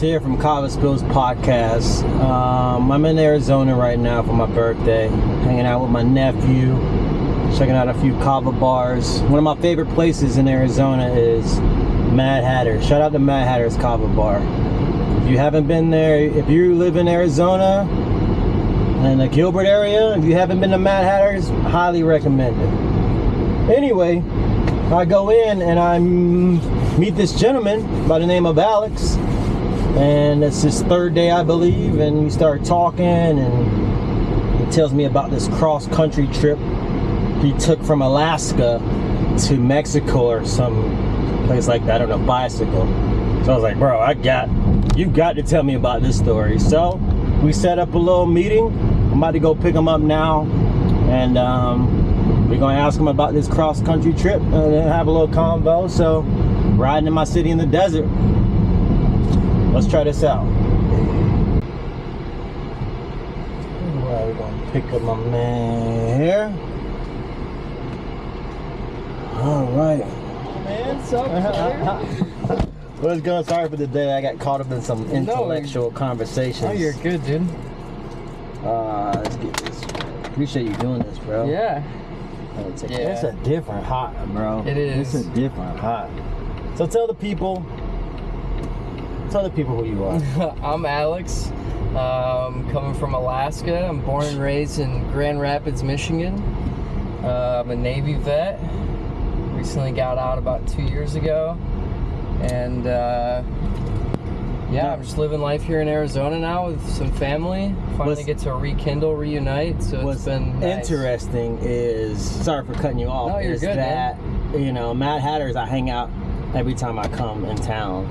here from KavaSpills Podcast. I'm in Arizona right now for my birthday, hanging out with my nephew, checking out a few kava bars. One of my favorite places in Arizona is Madhatter. Shout out to Madhatter's Kava Bar. If you haven't been there, if you live in Arizona, in the Gilbert area, if you haven't been to Madhatter's, highly recommend it. Anyway, I go in and I meet this gentleman by the name of Alex, and it's his third day, I believe, and we start talking, and he tells me about this cross-country trip he took from Alaska to Mexico or some place like that on a bicycle. So I was like, bro, you got to tell me about this story. So we set up a little meeting. I'm about to go pick him up now, and we're gonna ask him about this cross-country trip and then have a little convo. So, riding in my city in the desert. Let's try this out. Alright, we're gonna pick up my man here. Alright. Man, what's up, What's going? Sorry for the day. I got caught up in some intellectual conversations. Oh, you're good, dude. Let's get this. Appreciate you doing this, bro. Yeah. It's a different hot, bro. It is. It's a different hot. So tell the people who you are. I'm Alex, coming from Alaska. I'm born and raised in Grand Rapids, Michigan. I'm a Navy vet. Recently got out about 2 years ago. And I'm just living life here in Arizona now with some family. Finally get to reunite. So it's been nice. Interesting is, sorry for cutting you off. No, you're good, that, man. You know, Madhatter's, I hang out every time I come in town.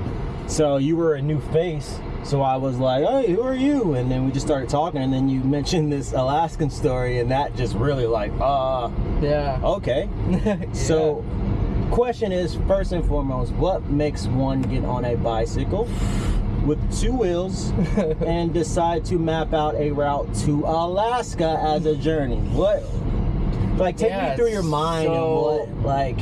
So you were a new face. So I was like, hey, who are you? And then we just started talking, and then you mentioned this Alaskan story, and that just really like, yeah. Okay. Yeah. So question is, first and foremost, what makes one get on a bicycle with two wheels and decide to map out a route to Alaska as a journey? What, like, take me through your mind and what, like...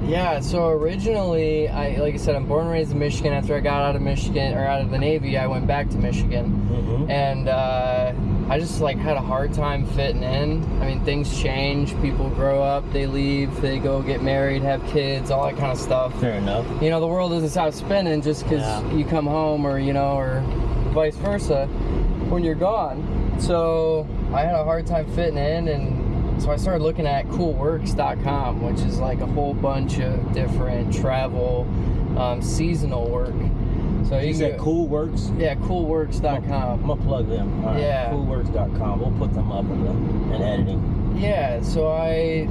Yeah, so originally, like I said, I'm born and raised in Michigan. After I got out of Michigan, or out of the Navy, I went back to Michigan. Mm-hmm. And I just like had a hard time fitting in. I mean, things change, people grow up, they leave, they go get married, have kids, all that kind of stuff. Fair enough. You know, the world doesn't stop spinning just because you come home, or, you know, or vice versa when you're gone. So I had a hard time fitting in, and so I started looking at coolworks.com, which is like a whole bunch of different travel, seasonal work. So you said Coolworks? Yeah, coolworks.com. I'm gonna plug them. All right. Yeah. Coolworks.com. We'll put them up in editing. Yeah, so I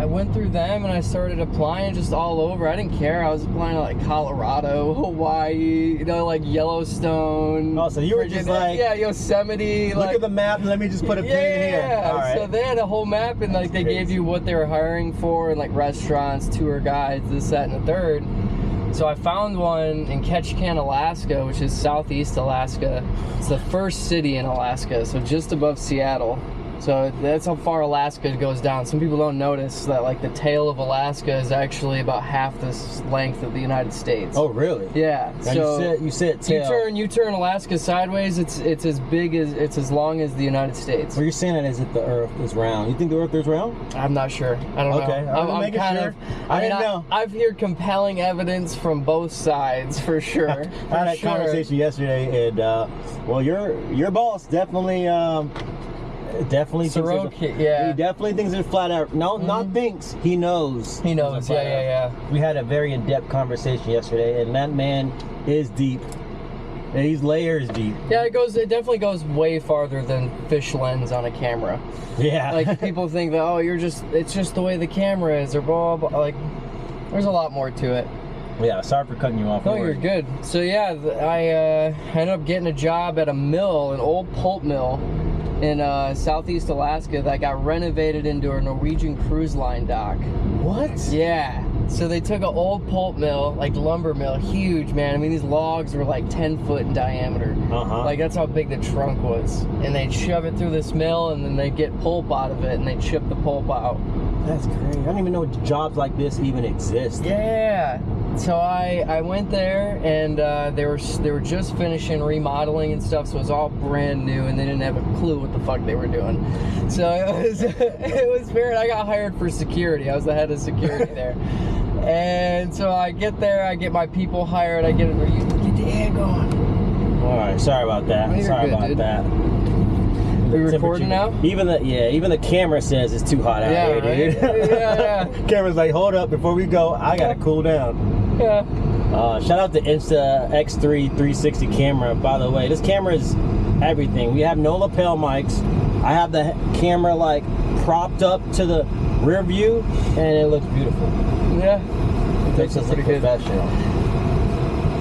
went through them and I started applying just all over. I didn't care. I was applying to like Colorado, Hawaii, you know, like Yellowstone. Oh, so you were just like... Yeah, Yosemite. Look at the map and let me just put a pin in here. Yeah, all right. So they had a whole map, and like they gave you what they were hiring for, and like restaurants, tour guides, this, that, and the third. So I found one in Ketchikan, Alaska, which is southeast Alaska. It's the first city in Alaska, so just above Seattle. So that's how far Alaska goes down. Some people don't notice that, like, the tail of Alaska is actually about half the length of the United States. Oh, really? Yeah. Now so you said tail. You turn Alaska sideways. It's as big as, it's as long as the United States. What you're saying is that the Earth is round. You think the Earth is round? I'm not sure. I don't know. Okay, I'm kind of. I didn't know. I've heard compelling evidence from both sides for sure. I had that conversation yesterday, and well, your boss definitely. Definitely thinks he definitely thinks it's flat out. No, not thinks. He knows. He knows. Yeah. We had a very in-depth conversation yesterday, and that man is deep. And he's layers deep. Yeah, it definitely goes way farther than fish lens on a camera. Yeah. Like, people think that, it's just the way the camera is, or blah, blah, blah. Like, there's a lot more to it. Yeah, sorry for cutting you off. No, you're good. So yeah, I ended up getting a job at a mill, an old pulp mill in southeast Alaska that got renovated into a Norwegian cruise line dock. What? Yeah. So they took an old pulp mill, like lumber mill, huge, man. I mean, these logs were like 10 foot in diameter. Like, that's how big the trunk was. And they'd shove it through this mill, and then they'd get pulp out of it, and they'd ship the pulp out. That's great. I didn't even know jobs like this even exist. Yeah. So I went there, and they were just finishing remodeling and stuff, so it was all brand new, and they didn't have a clue what the fuck they were doing. So it was fair. I got hired for security. I was the head of security there. And so I get there, I get my people hired, I get the air going. All right, sorry about that. You're sorry good, about dude. that. Are you recording now? Even the camera says it's too hot out here, dude. Right? Yeah. Camera's like, hold up, before we go, I gotta cool down. Yeah. Shout out to Insta X3 360 camera. By the way, this camera is everything. We have no lapel mics. I have the camera like propped up to the rear view, and it looks beautiful. Yeah. It looks like a professional.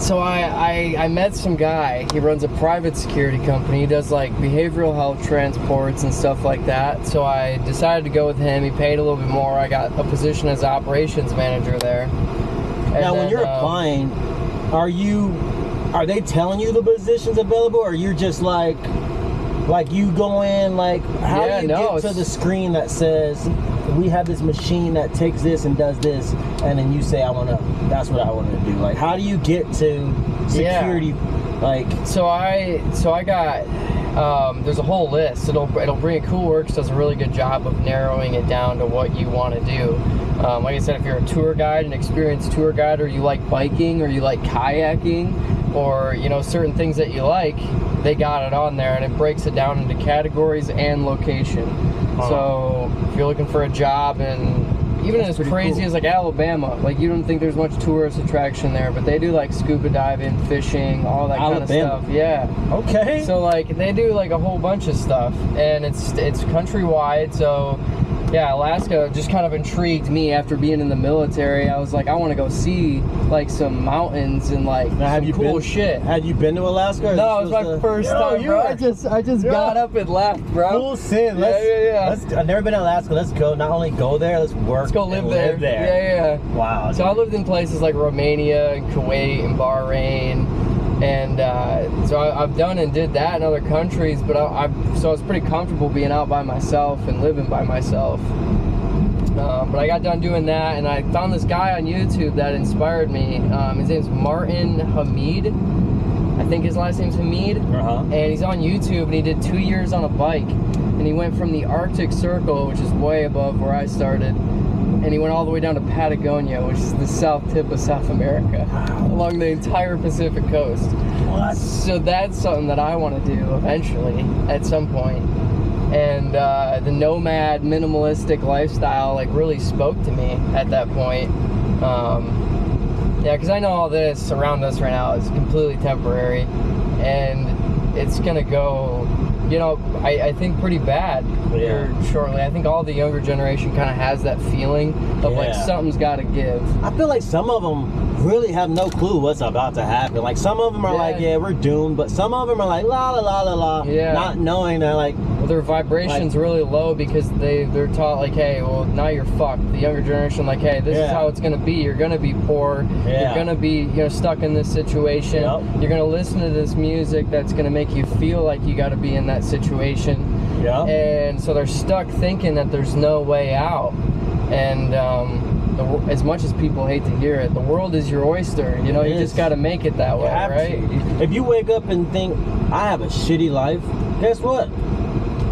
So I met some guy. He runs a private security company. He does like behavioral health transports and stuff like that. So I decided to go with him. He paid a little bit more. I got a position as operations manager there. And now, when you're applying, are they telling you the positions available, or you're just like you go in, like, how do you get to the screen that says, we have this machine that takes this and does this, and then you say, that's what I want to do. Like, how do you get to security? Yeah. Like, so I got, there's a whole list. It'll bring it. Coolworks does a really good job of narrowing it down to what you want to do. Like I said, if you're a tour guide, an experienced tour guide, or you like biking, or you like kayaking, or, you know, certain things that you like, they got it on there, and it breaks it down into categories and location. So if you're looking for a job, and even as crazy as like Alabama, like, you don't think there's much tourist attraction there, but they do like scuba diving, fishing, all that kind of stuff. Yeah. Okay. So like they do like a whole bunch of stuff, and it's countrywide. So yeah, Alaska just kind of intrigued me after being in the military. I was like, I want to go see like some mountains and like some cool shit. Had you been to Alaska? No, it was my first time, bro. I just got up and left, bro. Full sin. I've never been to Alaska. Let's go. Not only go there, let's work. Let's go live there. Yeah. Wow. So I lived in places like Romania and Kuwait and Bahrain. And so I've done and did that in other countries, but so I was pretty comfortable being out by myself and living by myself. But I got done doing that, and I found this guy on YouTube that inspired me. His name's Martin Hamid. I think his last name's Hamid. And he's on YouTube, and he did 2 years on a bike. And he went from the Arctic Circle, which is way above where I started, and he went all the way down to Patagonia, which is the south tip of South America, along the entire Pacific coast. What? So that's something that I want to do eventually, at some point. And the nomad, minimalistic lifestyle like really spoke to me at that point. Yeah, because I know all this around us right now is completely temporary, and it's gonna go, you know, I think pretty bad here shortly. I think all the younger generation kind of has that feeling of like something's got to give. I feel like some of them really have no clue what's about to happen. Like, some of them are like, we're doomed, but some of them are like, la la la la la, not knowing that, like, well, their vibration's really low because they're taught like, hey, well, now you're fucked. The younger generation, like, hey, this is how it's gonna be. You're gonna be poor. You're gonna be, you know, stuck in this situation. You're gonna listen to this music that's gonna make you feel like you got to be in that situation. And so they're stuck thinking that there's no way out. And as much as people hate to hear it, the world is your oyster. You know, you just got to make it that way, right? If you wake up and think, I have a shitty life, guess what?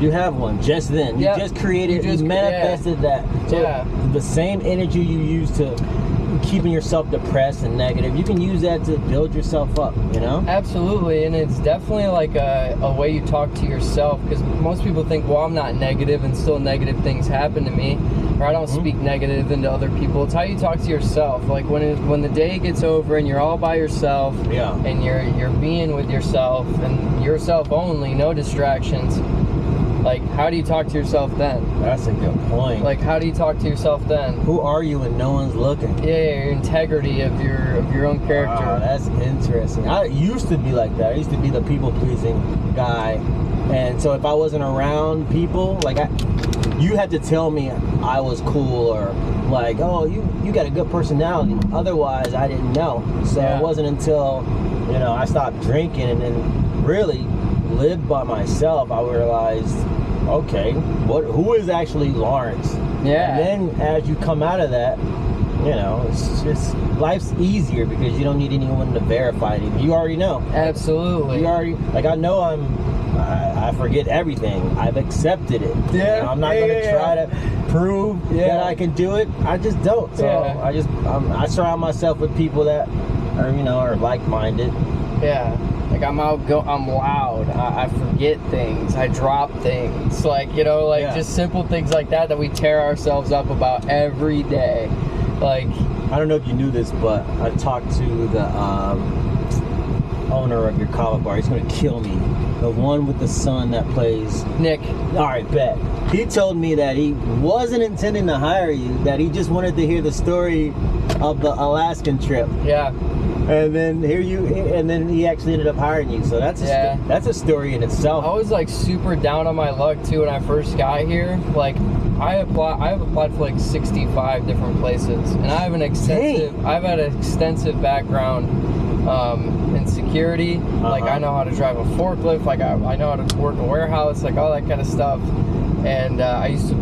You have one just then. You just created, you manifested that. So the same energy you use to keeping yourself depressed and negative, you can use that to build yourself up, you know? Absolutely. And it's definitely like a way you talk to yourself, because most people think, well, I'm not negative, and still negative things happen to me, or I don't speak negative into other people. It's how you talk to yourself. Like when the day gets over and you're all by yourself, and you're being with yourself and yourself only, no distractions. Like, how do you talk to yourself then? That's a good point. Like, how do you talk to yourself then? Who are you when no one's looking? Yeah, your integrity of your own character. Wow, that's interesting. I used to be like that. I used to be the people-pleasing guy. And so if I wasn't around people, like, you had to tell me I was cool, or like, oh, you got a good personality. Otherwise, I didn't know. So it wasn't until, you know, I stopped drinking and then really lived by myself, I realized, okay, who is actually Lawrence? Yeah. And then as you come out of that, you know, it's just life's easier because you don't need anyone to verify anything. You already know. Absolutely. You already, like, I know I forget everything. I've accepted it. Yeah. You know, I'm not going to try to prove that I can do it. I just don't. So I surround myself with people that are, you know, are like-minded. Yeah. Like I'm loud. I forget things. I drop things. Like, you know, like just simple things like that we tear ourselves up about every day. Like, I don't know if you knew this, but I talked to the owner of your Kava bar. He's gonna kill me. The one with the son that plays Nick. All right, bet. He told me that he wasn't intending to hire you, that he just wanted to hear the story of the Alaskan trip. Yeah. And then then he actually ended up hiring you. So that's a story in itself. I was like super down on my luck too when I first got here. Like I've applied for like 65 different places, and I've had an extensive background in security. Like I know how to drive a forklift. Like I know how to work a warehouse. Like all that kind of stuff. And I used to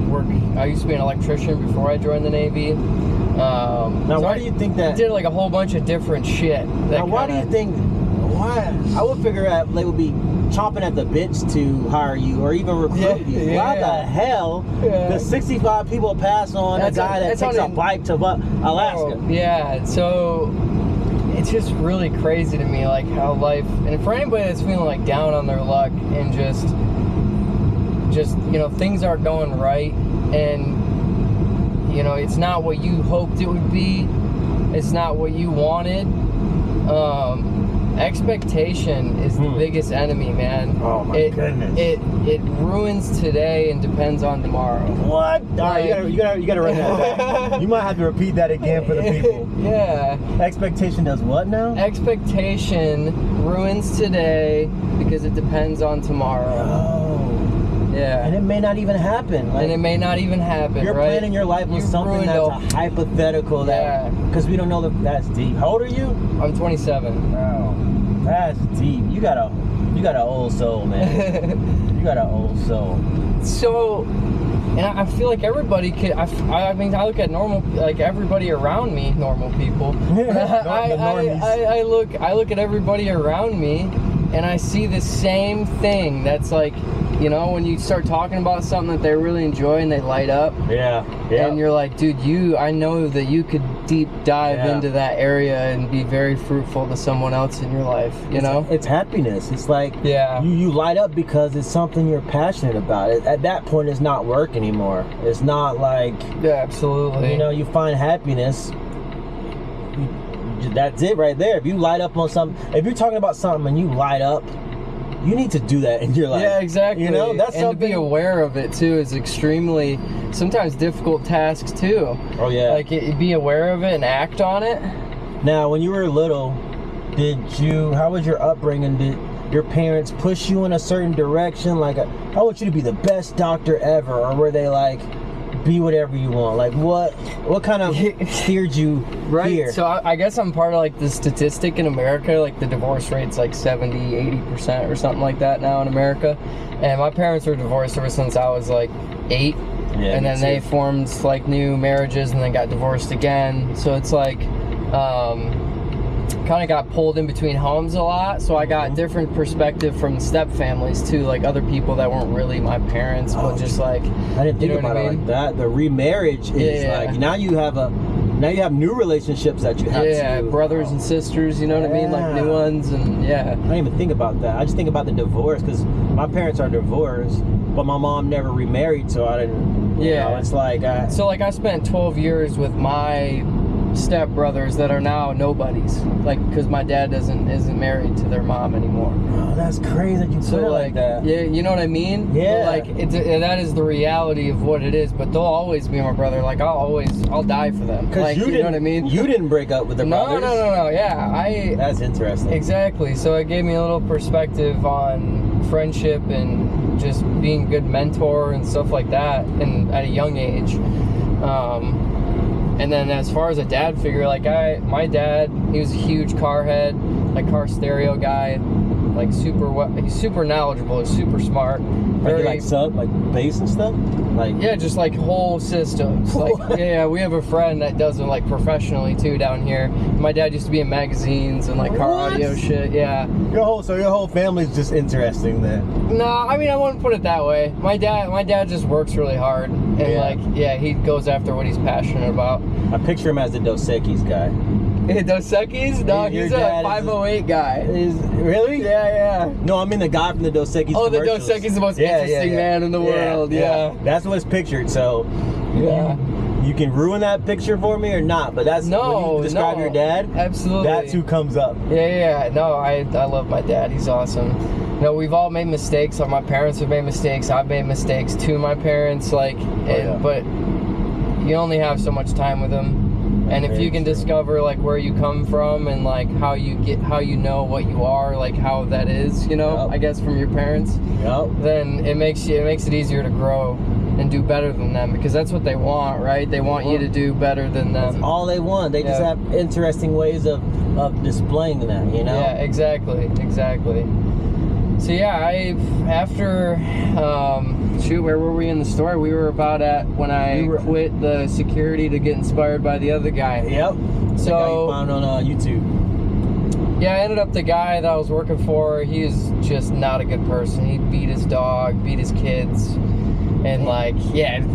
be an electrician before I joined the Navy. Now, why do you think that? I did like a whole bunch of different shit. Now, why do you think? Why? I would figure out they would be chomping at the bits to hire you or even recruit you. Why the hell does 65 people pass on a guy that takes a bike to Alaska? So it's just really crazy to me, like how life, and for anybody that's feeling like down on their luck and just you know, things aren't going right, and you know, it's not what you hoped it would be, it's not what you wanted. Expectation is the biggest enemy, man. Oh my goodness. It ruins today and depends on tomorrow. What? All right, you gotta run that back. You might have to repeat that again for the people. Yeah. Expectation does what now? Expectation ruins today because it depends on tomorrow. Oh. Yeah. And it may not even happen. Like, and it may not even happen, you're right? planning your life with something that's a hypothetical because we don't know that's deep. How old are you? I'm 27. Oh, that's deep. You got an old soul, man. You got an old soul. So, and I feel like everybody could. I mean, I look at everybody around me, normal people. I look at everybody around me, and I see the same thing. That's like, you know, when you start talking about something that they really enjoy and they light up. Yeah. And you're like, dude, I know that you could deep dive into that area and be very fruitful to someone else in your life, you know? It's happiness. It's like, you light up because it's something you're passionate about. At that point, it's not work anymore. It's not like... Yeah, absolutely. You know, you find happiness... That's it right there. If you light up on something... If you're talking about something and you light up... You need to do that in your life. Yeah, exactly. You know, that's something. To be aware of it too is extremely, sometimes difficult tasks too. Oh yeah. Like be aware of it and act on it. Now, when you were little, how was your upbringing? Did your parents push you in a certain direction? Like, I want you to be the best doctor ever, or were they like, be whatever you want? Like, what kind of steered you here? So I guess I'm part of like the statistic in America, like the divorce rate's like 70-80% or something like that now in America. And my parents were divorced ever since I was like 8. And then they formed like new marriages and then got divorced again. So it's like kind of got pulled in between homes a lot, so I got different perspective from step families too, like other people that weren't really my parents, but just like, I didn't think about it like that. The remarriage is like now you have new relationships that you have to brothers and sisters, you know what I mean, like new ones. And I didn't even think about that. I just think about the divorce because my parents are divorced, but my mom never remarried, so I didn't. You know, it's like so like I spent 12 years with my step brothers that are now nobodies, like because my dad isn't married to their mom anymore. Oh, that's crazy that you put it like that. Yeah, you know what I mean? Yeah. But like that is the reality of what it is. But they'll always be my brother. Like I'll die for them. Like, you know what I mean? You didn't break up with the brothers. No. Yeah, That's interesting. Exactly. So it gave me a little perspective on friendship and just being a good mentor and stuff like that, and at a young age. And then as far as a dad figure, like my dad, he was a huge car head, like car stereo guy. like he's super knowledgeable, he's super smart. Very, like bass and stuff? Like yeah, just like whole systems. Like yeah, we have a friend that does it like professionally too down here. My dad used to be in magazines and like car audio shit. Yeah. Your whole family's just interesting then. No, I mean I wouldn't put it that way. My dad just works really hard and he goes after what he's passionate about. I picture him as the Dos Equis guy. Dos Equis? No, he's a 508 guy. Really? Yeah. No, I mean the guy from the Dos Equis Oh, the Dos Equis is the most interesting man in the world. Yeah. That's what's pictured. So, you can ruin that picture for me or not, but that's when you describe your dad. Absolutely. That's who comes up. Yeah. No, I love my dad. He's awesome. No, we've all made mistakes. Like my parents have made mistakes. I've made mistakes to my parents. But you only have so much time with them. And if you can discover like where you come from and like how you know what you are, like how that is, I guess from your parents, then it makes it easier to grow and do better than them, because that's what they want, right? They want you to do better than them. That's all they want. They just have interesting ways of displaying that, Yeah, exactly. So yeah, where were we in the story? We were about at when I quit the security to get inspired by the other guy. Yep. So the guy you found on YouTube. Yeah, I ended up the guy that I was working for. He was just not a good person. He beat his dog, beat his kids, and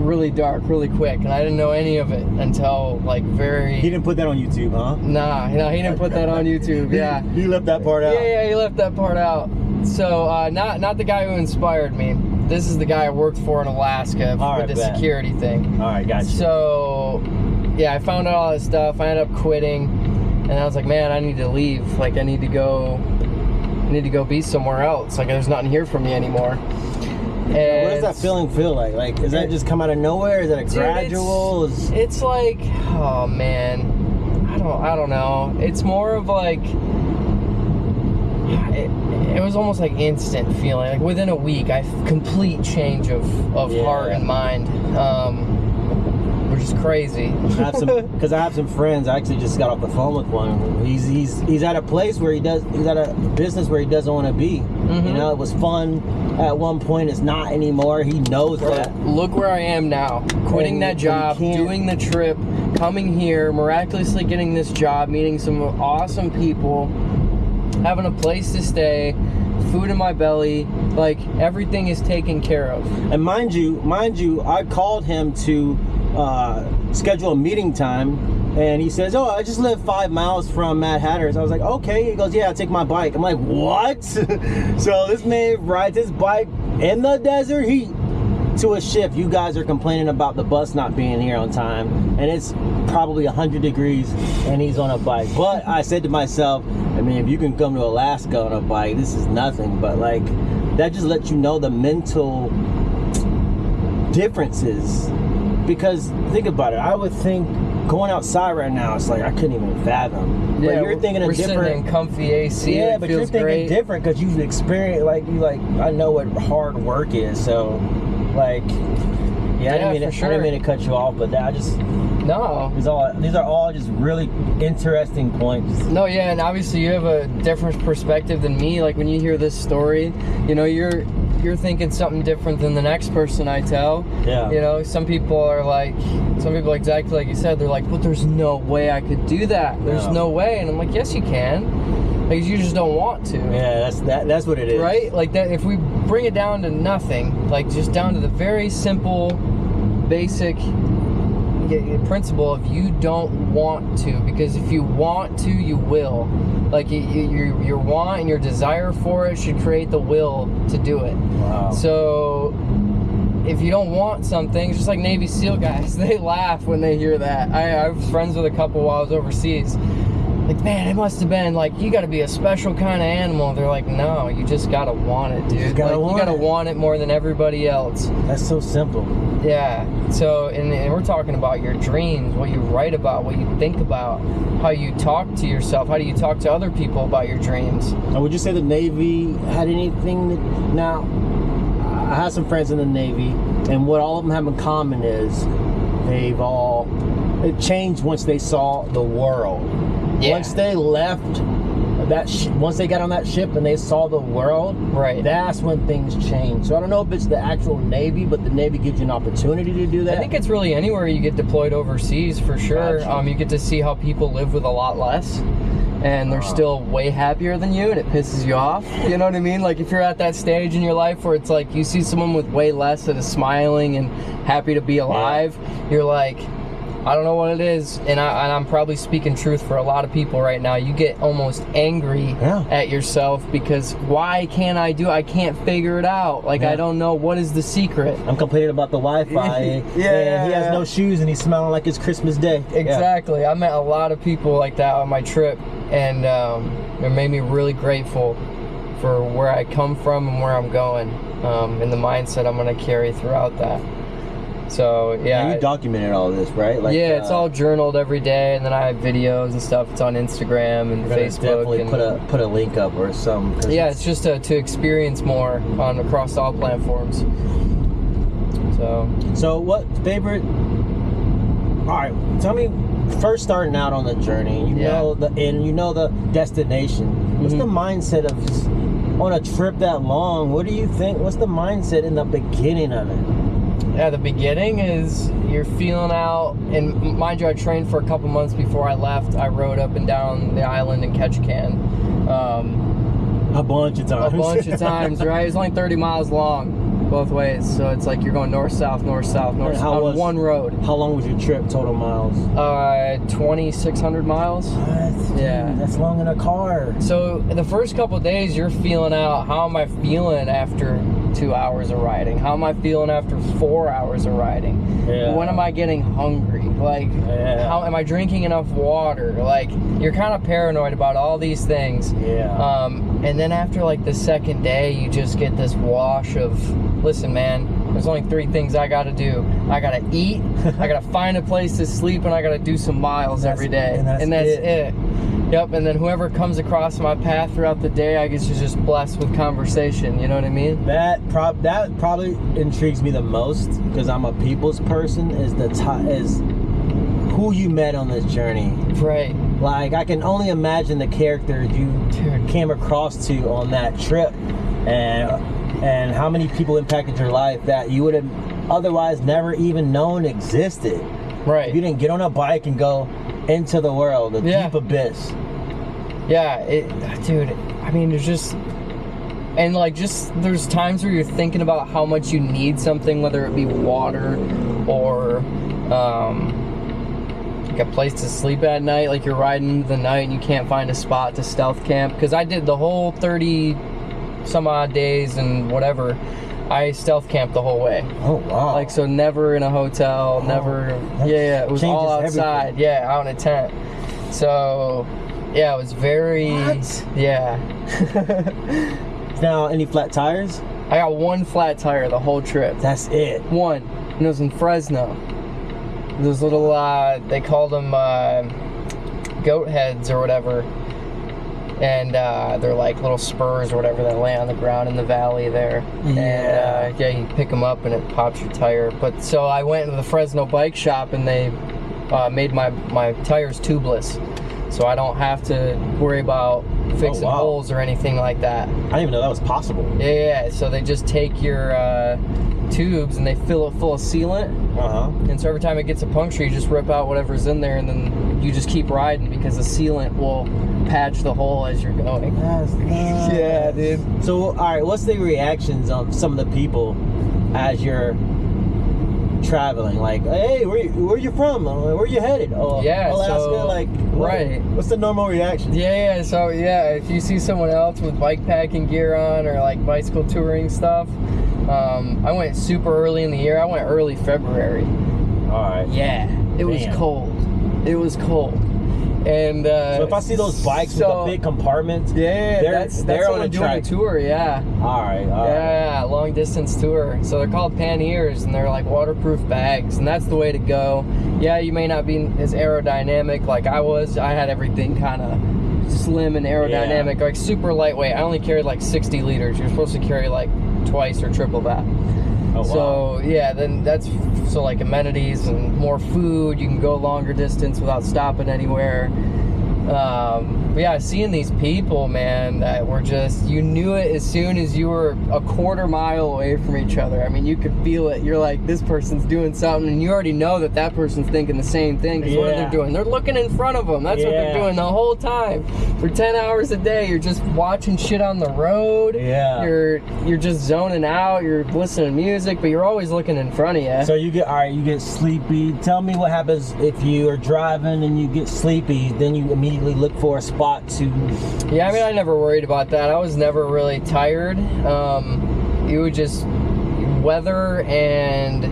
really dark, really quick. And I didn't know any of it until He didn't put that on YouTube, huh? Nah, he didn't put that on YouTube. Yeah. He left that part out. Yeah, he left that part out. So not the guy who inspired me. This is the guy I worked for in Alaska with the security thing. All right, gotcha. So yeah, I found out all this stuff. I ended up quitting, and I was like, man, I need to leave. Like I need to go be somewhere else. Like there's nothing here for me anymore. And what does that feeling feel like? Like, does that just come out of nowhere? Is that a gradual? It's like, oh man, I don't know. It's more of like. It was almost like instant feeling. Like within a week, complete change of heart and mind, which is crazy. Because I have some friends. I actually just got off the phone with one. He's at a place where he's at a business where he doesn't want to be. Mm-hmm. It was fun at one point. It's not anymore. He knows that. Look where I am now. Quitting that job, doing the trip, coming here, miraculously getting this job, meeting some awesome people. Having a place to stay, food in my belly, like everything is taken care of. And mind you, I called him to schedule a meeting time, and he says, "Oh, I just live 5 miles from Madhatter's." I was like, "Okay." He goes, "Yeah, I'll take my bike." I'm like, "What?" So this man rides his bike in the desert heat to a shift. You guys are complaining about the bus not being here on time, and it's probably 100 degrees, and he's on a bike. But I said to myself, I mean, if you can come to Alaska on a bike, this is nothing. But like, that just lets you know the mental differences. Because think about it, I would think going outside right now, it's like I couldn't even fathom. Yeah, but you're thinking we're a different, sitting in comfy AC. Yeah, but you're thinking great. different because you've experienced I know what hard work is. So like, I didn't mean to cut you off, but no. These are all just really interesting points. No, yeah, and obviously you have a different perspective than me. Like when you hear this story, you're thinking something different than the next person I tell. Yeah. Some people exactly like you said, they're like, but there's no way I could do that. There's no way. And I'm like, yes, you can. Like you just don't want to. Yeah, that's what it is. Right? Like that. If we bring it down to nothing, like just down to the very simple, basic principle of you don't want to, because if you want to, you will. Like your want and your desire for it should create the will to do it. Wow. So if you don't want something, just like Navy SEAL guys, they laugh when they hear that. I was friends with a couple while I was overseas. Like, man, it must have been like, you got to be a special kind of animal. They're like, no, you just got to want it, dude. You got to want it more than everybody else. That's so simple. Yeah. So, and we're talking about your dreams, what you write about, what you think about, how you talk to yourself, how do you talk to other people about your dreams. Now, would you say the Navy had anything now? I have some friends in the Navy, and what all of them have in common is it changed once they saw the world. Yeah. Once they left once they got on that ship and they saw the world, right, that's when things changed. So I don't know if it's the actual Navy, but the Navy gives you an opportunity to do that. I think it's really anywhere you get deployed overseas, for sure. Gotcha. You get to see how people live with a lot less, and they're still way happier than you, and it pisses you off. You know what I mean? Like, if you're at that stage in your life where it's like you see someone with way less that is smiling and happy to be alive, you're like, I don't know what it is, and I'm probably speaking truth for a lot of people right now. You get almost angry at yourself because why can't I do it? I can't figure it out. Like, I don't know what is the secret. I'm complaining about the Wi-Fi, and he has no shoes, and he's smelling like it's Christmas Day. Exactly. I met a lot of people like that on my trip, and it made me really grateful for where I come from and where I'm going, and the mindset I'm going to carry throughout that. So And you documented all this, right? Like, it's all journaled every day, and then I have videos and stuff. It's on Instagram and Facebook. Definitely put a link up or something. Yeah, it's just to experience more across all platforms. So what favorite? All right, tell me. First, starting out on the journey, you know the destination. What's the mindset of just on a trip that long? What do you think? What's the mindset in the beginning of it? Yeah, the beginning is you're feeling out, and mind you, I trained for a couple months before I left. I rode up and down the island in Ketchikan. A bunch of times. Right? It's only 30 miles long both ways, so it's like you're going north-south on one road. How long was your trip, total miles? 2,600 miles. That's long in a car. So the first couple of days, you're feeling out, how am I feeling after 2 hours of riding? How am I feeling after 4 hours of riding? When am I getting hungry? Like, how am I drinking enough water? Like, you're kind of paranoid about all these things. And then after like the second day, you just get this wash of, listen, man, there's only 3 things I gotta do. I gotta eat, I gotta find a place to sleep, and I gotta do some miles every day. And that's it. Yep, and then whoever comes across my path throughout the day, I guess, is just blessed with conversation. You know what I mean? That probably intrigues me the most, because I'm a people's person, is who you met on this journey. Right. Like, I can only imagine the characters you came across to on that trip, and how many people impacted your life that you would have otherwise never even known existed. Right. If you didn't get on a bike and go into the world, the deep abyss. Yeah, dude, I mean, there's times where you're thinking about how much you need something, whether it be water or like a place to sleep at night. Like, you're riding into the night and you can't find a spot to stealth camp, because I did the whole 30 some odd days and whatever. I stealth camped the whole way. Oh, wow. Like, so never in a hotel, never. It was all outside. Everything. Yeah, out in a tent. So, yeah, it was very. What? Yeah. Now, any flat tires? I got one flat tire the whole trip. That's it. One. And it was in Fresno. Those little, they called them goat heads or whatever. And they're like little spurs or whatever that lay on the ground in the valley there. And you pick them up and it pops your tire. But so I went to the Fresno bike shop, and they made my tires tubeless, so I don't have to worry about fixing holes or anything like that. I didn't even know that was possible. Yeah. So they just take your tubes and they fill it full of sealant. And so every time it gets a puncture, you just rip out whatever's in there, and then you just keep riding, because the sealant will patch the hole as you're going. That's nice. Yeah, dude. So, all right, what's the reactions of some of the people as you're traveling? Like, hey, where you from? Where you headed? Oh, Alaska. So, like, right. What's the normal reaction? Yeah. So, if you see someone else with bike packing gear on or like bicycle touring stuff, I went super early in the year. I went early February. All right. Yeah, it was cold. It was cold. And so if I see those bikes with the big compartments, that's on a doing a tour. Yeah. All right. Yeah, long distance tour. So they're called panniers, and they're like waterproof bags, and that's the way to go. Yeah, you may not be as aerodynamic like I was. I had everything kind of slim and aerodynamic, like super lightweight. I only carried like 60 liters. You're supposed to carry like twice or triple that. Oh, wow. So then so like amenities and more food. You can go longer distance without stopping anywhere. But yeah, seeing these people, man, that were just, you knew it as soon as you were a quarter mile away from each other. I mean, you could feel it. You're like, this person's doing something, and you already know that that person's thinking the same thing. Because what are they doing? They're looking in front of them. That's what they're doing the whole time. For 10 hours a day, you're just watching shit on the road. Yeah. You're just zoning out. You're listening to music, but you're always looking in front of you. So you get sleepy. Tell me what happens if you are driving and you get sleepy, then you immediately look for a spot to... Yeah, I mean, I never worried about that. I was never really tired. It would just... Weather and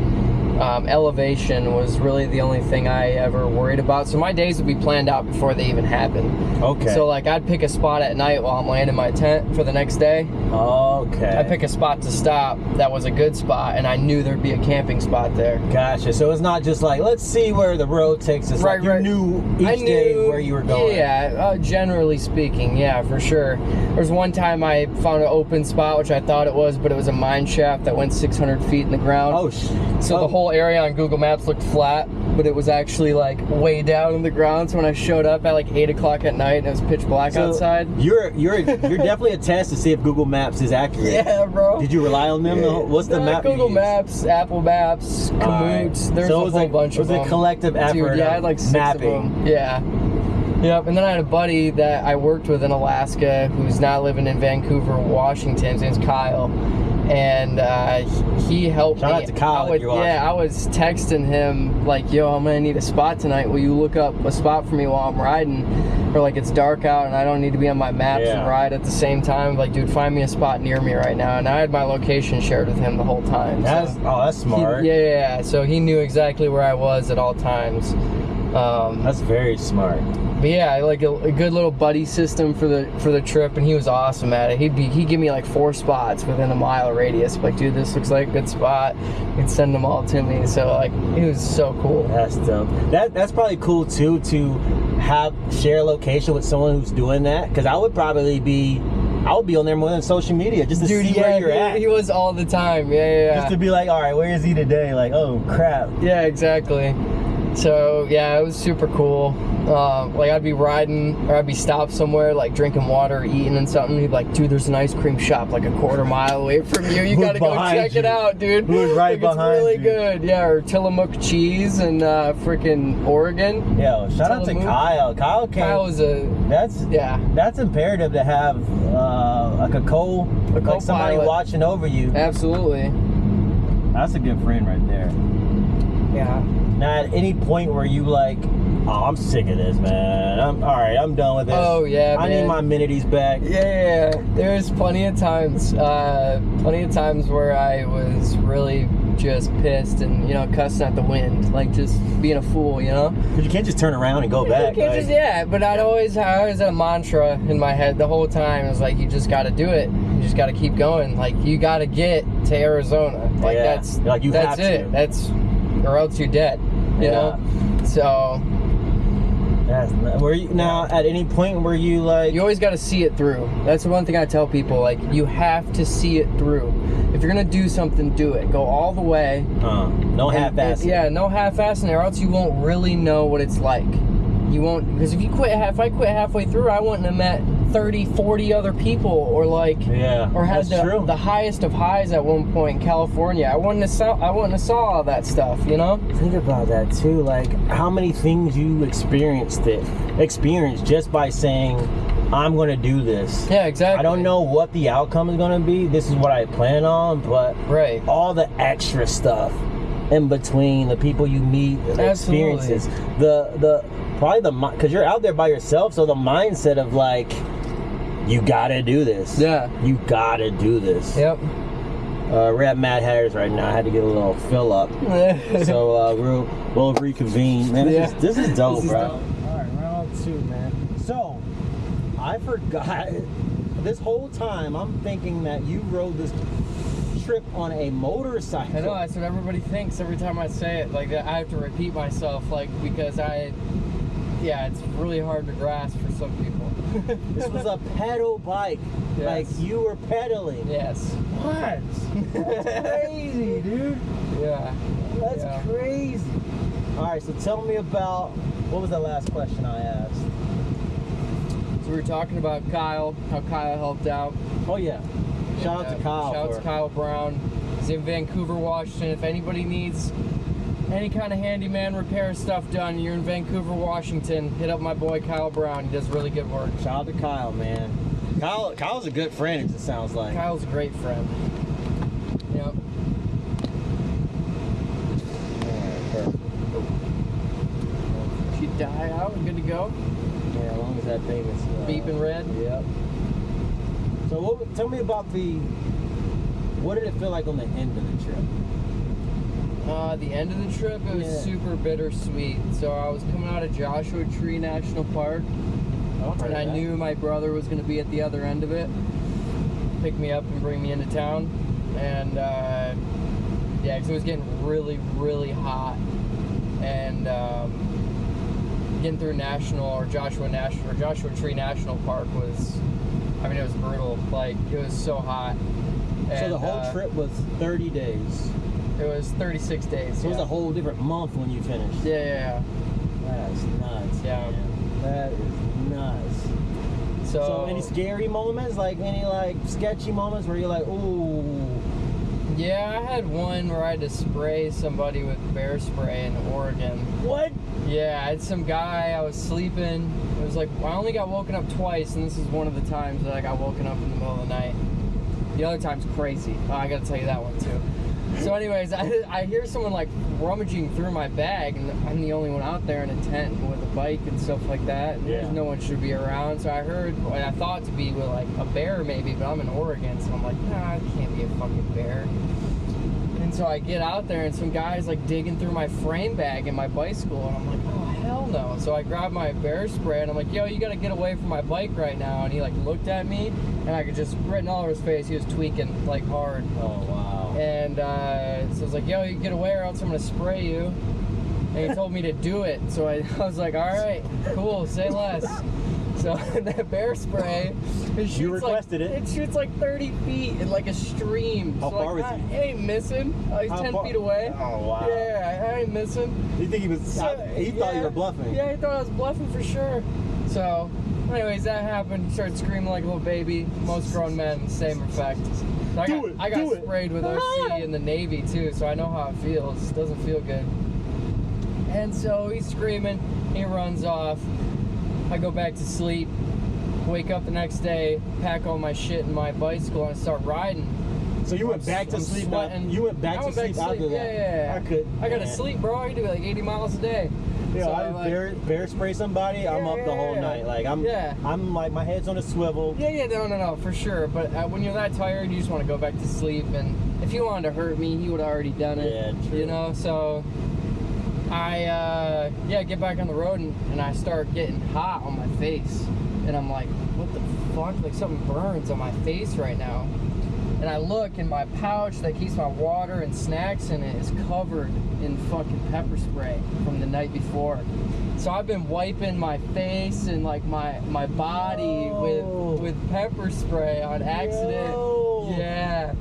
elevation was really the only thing I ever worried about. So my days would be planned out before they even happened. Okay. So like I'd pick a spot at night while I'm laying in my tent for the next day. Okay. I'd pick a spot to stop that was a good spot, and I knew there'd be a camping spot there. Gotcha. So it's not just like, let's see where the road takes us. Right, like you knew each day where you were going. Yeah, generally speaking, yeah, for sure. There was one time I found an open spot, which I thought it was, but it was a mine shaft that went 600 feet in the ground. Oh, so the whole area on Google Maps looked flat, but it was actually like way down in the ground. So when I showed up at like 8 o'clock at night and it was pitch black outside. You're definitely a test to see if Google Maps is accurate. Yeah, bro. Did you rely on them? What's the map? Google you Maps, Apple Maps, Komoot. Right. There's a whole bunch of them. It was a collective effort. Dude, yeah, I had like 6 mapping. of them. Yeah. Yep, and then I had a buddy that I worked with in Alaska who's now living in Vancouver, Washington. His name's Kyle. And he helped me. Shout out to Kyle. I was texting him like, yo, I'm gonna need a spot tonight. Will you look up a spot for me while I'm riding? Or like it's dark out and I don't need to be on my maps and ride at the same time. Like, dude, find me a spot near me right now. And I had my location shared with him the whole time. That's smart. Yeah. So he knew exactly where I was at all times. That's very smart. But yeah, like a good little buddy system for the trip, and he was awesome at it. He'd give me like 4 spots within a mile radius. Like, dude, this looks like a good spot. He'd send them all to me. So like, it was so cool. That's dope. That's probably cool too, to share a location with someone who's doing that. Because I would be on there more than social media just to see where you're at. He was all the time. Yeah. Just to be like, all right, where is he today? Like, oh crap. Yeah, exactly. So yeah, it was super cool. Like I'd be riding, or I'd be stopped somewhere, like drinking water, or eating and something. He'd be like, dude, there's an ice cream shop like a quarter mile away from you. You gotta go check it out, dude. Who's right behind you? really It's really good. Yeah, or Tillamook cheese in freaking Oregon. Yo, shout out to Kyle. Kyle is That's imperative to have like somebody pilot. watching over you. Absolutely. That's a good friend right there. Yeah. Now, at any point where you like, oh, I'm sick of this, man. I'm done with this. Oh yeah, I need my amenities back. Yeah. There's plenty of times where I was really just pissed and cussing at the wind, like just being a fool, But you can't just turn around and go back. But I always had a mantra in my head the whole time. It was like, you just got to do it. You just got to keep going. Like, you got to get to Arizona. Like that's it. Or else you're dead. You know. So. Were you now at any point where you like? You always got to see it through. That's the one thing I tell people. Like, you have to see it through. If you're gonna do something, do it. Go all the way. No half-assing. Yeah, no half-assing, or else you won't really know what it's like. You won't, because if I quit halfway through, I wouldn't have met 30, 40 other people, or had the highest of highs at one point in California. I wouldn't have saw all that stuff, Think about that too. Like, how many things you experienced just by saying, I'm gonna do this. Yeah, exactly. I don't know what the outcome is gonna be. This is what I plan on, but all the extra stuff in between, the people you meet, the experiences, because you're out there by yourself, so the mindset of like, you gotta do this. Yeah. You gotta do this. Yep. We're at Madhatter's right now. I had to get a little fill up. So we'll reconvene. Man, this is dope, bro. All right, round 2, man. So, I forgot. This whole time, I'm thinking that you rode this trip on a motorcycle. I know, that's what everybody thinks every time I say it. Like, I have to repeat myself, like, because it's really hard to grasp for some people. This was a pedal bike. Yes. Like, you were pedaling. Yes. What? That's crazy, dude. Yeah. That's crazy. All right, so tell me about, what was the last question I asked? So we were talking about Kyle, how Kyle helped out. Oh yeah. Shout out to Kyle. Shout out to Kyle Brown. He's in Vancouver, Washington. If anybody needs any kind of handyman repair stuff done, you're in Vancouver, Washington, hit up my boy Kyle Brown. He does really good work. Shout out to Kyle, man. Kyle's a good friend, it sounds like. Kyle's a great friend. Yep. Alright, perfect. She die out and good to go. Yeah, as long as that thing is Beeping red. Yep. So tell me about what did it feel like on the end of the trip? The end of the trip, it was super bittersweet. So I was coming out of Joshua Tree National Park, and I knew my brother was going to be at the other end of it, pick me up and bring me into town. And yeah, because it was getting really, really hot, and getting through Joshua Tree National Park was, I mean, it was brutal. Like, it was so hot. And, so the whole trip was 30 days. It was 36 days. So it was a whole different month when you finished. Yeah. That's nuts. Yeah. Man. That is nuts. So any scary moments? Like any like sketchy moments where you're like, ooh. Yeah, I had one where I had to spray somebody with bear spray in Oregon. What? Yeah, I had some guy, I was sleeping. It was like, I only got woken up twice, and this is one of the times that I got woken up in the middle of the night. The other time's crazy. Oh, I gotta tell you that one too. So anyways, I hear someone like rummaging through my bag, and I'm the only one out there in a tent with a bike and stuff like that. And there's no one should be around. So I heard what I thought to be with like a bear maybe, but I'm in Oregon, so I'm like, nah, it can't be a fucking bear. And so I get out there, and some guy's like digging through my frame bag in my bicycle, and I'm like, oh hell no. So I grab my bear spray, and I'm like, yo, you gotta get away from my bike right now. And he like looked at me, and I could just written all over his face. He was tweaking like hard. Oh wow. And so I was like, yo, you get away or else I'm gonna spray you. And he told me to do it. So I was like, all right, cool, say less. So that bear spray, it shoots, you requested like, it shoots like 30 feet in like a stream. How so far like, was he? I ain't missing. He's 10 feet away. Oh wow. Yeah, I ain't missing. You think he was? He thought you were bluffing. Yeah, he thought I was bluffing for sure. So, anyways, that happened. Started screaming like a little baby. Most grown men, same effect. So I got sprayed with OC in the Navy too, so I know how it feels. It doesn't feel good. And so he's screaming. He runs off. I go back to sleep. Wake up the next day, pack all my shit in my bicycle, and I start riding. So you went back to sleep. You went back to sleep after that. Yeah. I gotta sleep, bro. I can do like 80 miles a day. Yeah, so I bear spray somebody. I'm up the whole night. Like I'm like my head's on a swivel. Yeah, no, for sure. But when you're that tired, you just want to go back to sleep. And if he wanted to hurt me, he would have already done it. Yeah, true. You know, so I get back on the road and I start getting hot on my face, and I'm like, what the fuck? Like something burns on my face right now. And I look, and my pouch that keeps my water and snacks in it is covered in fucking pepper spray from the night before. So I've been wiping my face and like my body with pepper spray on accident. Yo. Yeah.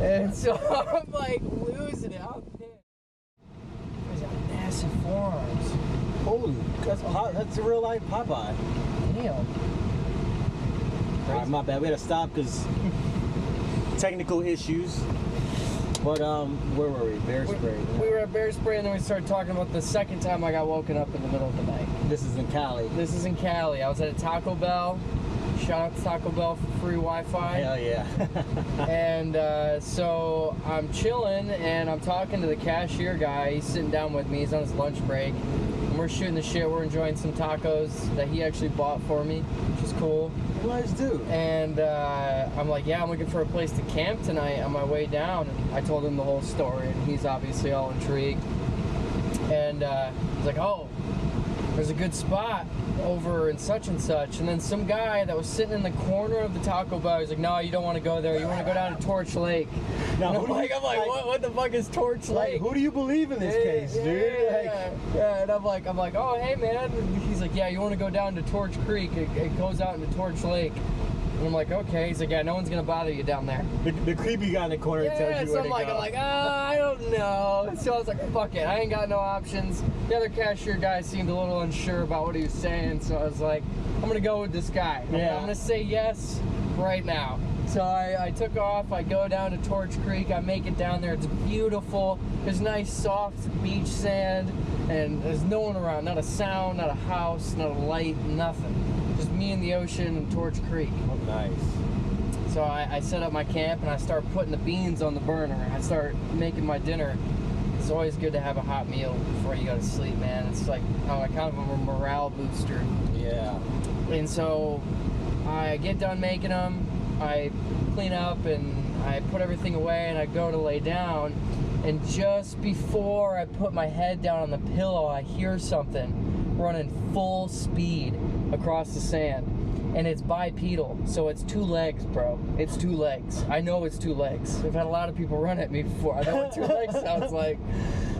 And so I'm like losing it. I'm pissed. He's got massive forearms. Holy, that's a real life Popeye. Damn. All right, my bad. We had to stop because technical issues. But where were we? Bear spray. We were at bear spray, and then we started talking about the second time I got woken up in the middle of the night. This is in Cali. This is in Cali. I was at a Taco Bell. Shout out to Taco Bell for free Wi-Fi. Hell yeah. And so I'm chilling, and I'm talking to the cashier guy. He's sitting down with me. He's on his lunch break. And we're shooting the shit. We're enjoying some tacos that he actually bought for me, which is cool. Nice dude. And I'm like, yeah, I'm looking for a place to camp tonight on my way down. And I told him the whole story, and he's obviously all intrigued. And he's like, oh, there's a good spot over in such and such. And then some guy that was sitting in the corner of the Taco Bell, he's like, no, you don't want to go there. You want to go down to Torch Lake. Now, I'm like, what the fuck is Torch Lake? Who do you believe in this case, dude? Yeah, and I'm like, oh, hey, man. And he's like, yeah, you want to go down to Torch Creek. It goes out into Torch Lake. And I'm like, okay. He's like, yeah, no one's going to bother you down there. The creepy guy in the corner tells you where to go. I'm like, I don't don't know. So I was like, fuck it, I ain't got no options. The other cashier guy seemed a little unsure about what he was saying, so I was like, I'm gonna go with this guy. I'm gonna say yes right now. So I took off, I go down to Torch Creek, I make it down there, it's beautiful. There's nice soft beach sand, and there's no one around, not a sound, not a house, not a light, nothing. Just me and the ocean and Torch Creek. Oh, nice. So I set up my camp and I start putting the beans on the burner. I start making my dinner. It's always good to have a hot meal before you go to sleep, man. It's like kind of a morale booster. Yeah. And so I get done making them, I clean up and I put everything away and I go to lay down. And just before I put my head down on the pillow, I hear something running full speed across the sand. And it's bipedal, so it's 2 legs, bro. It's 2 legs. I know it's 2 legs. I've had a lot of people run at me before. I know what 2 legs sounds like.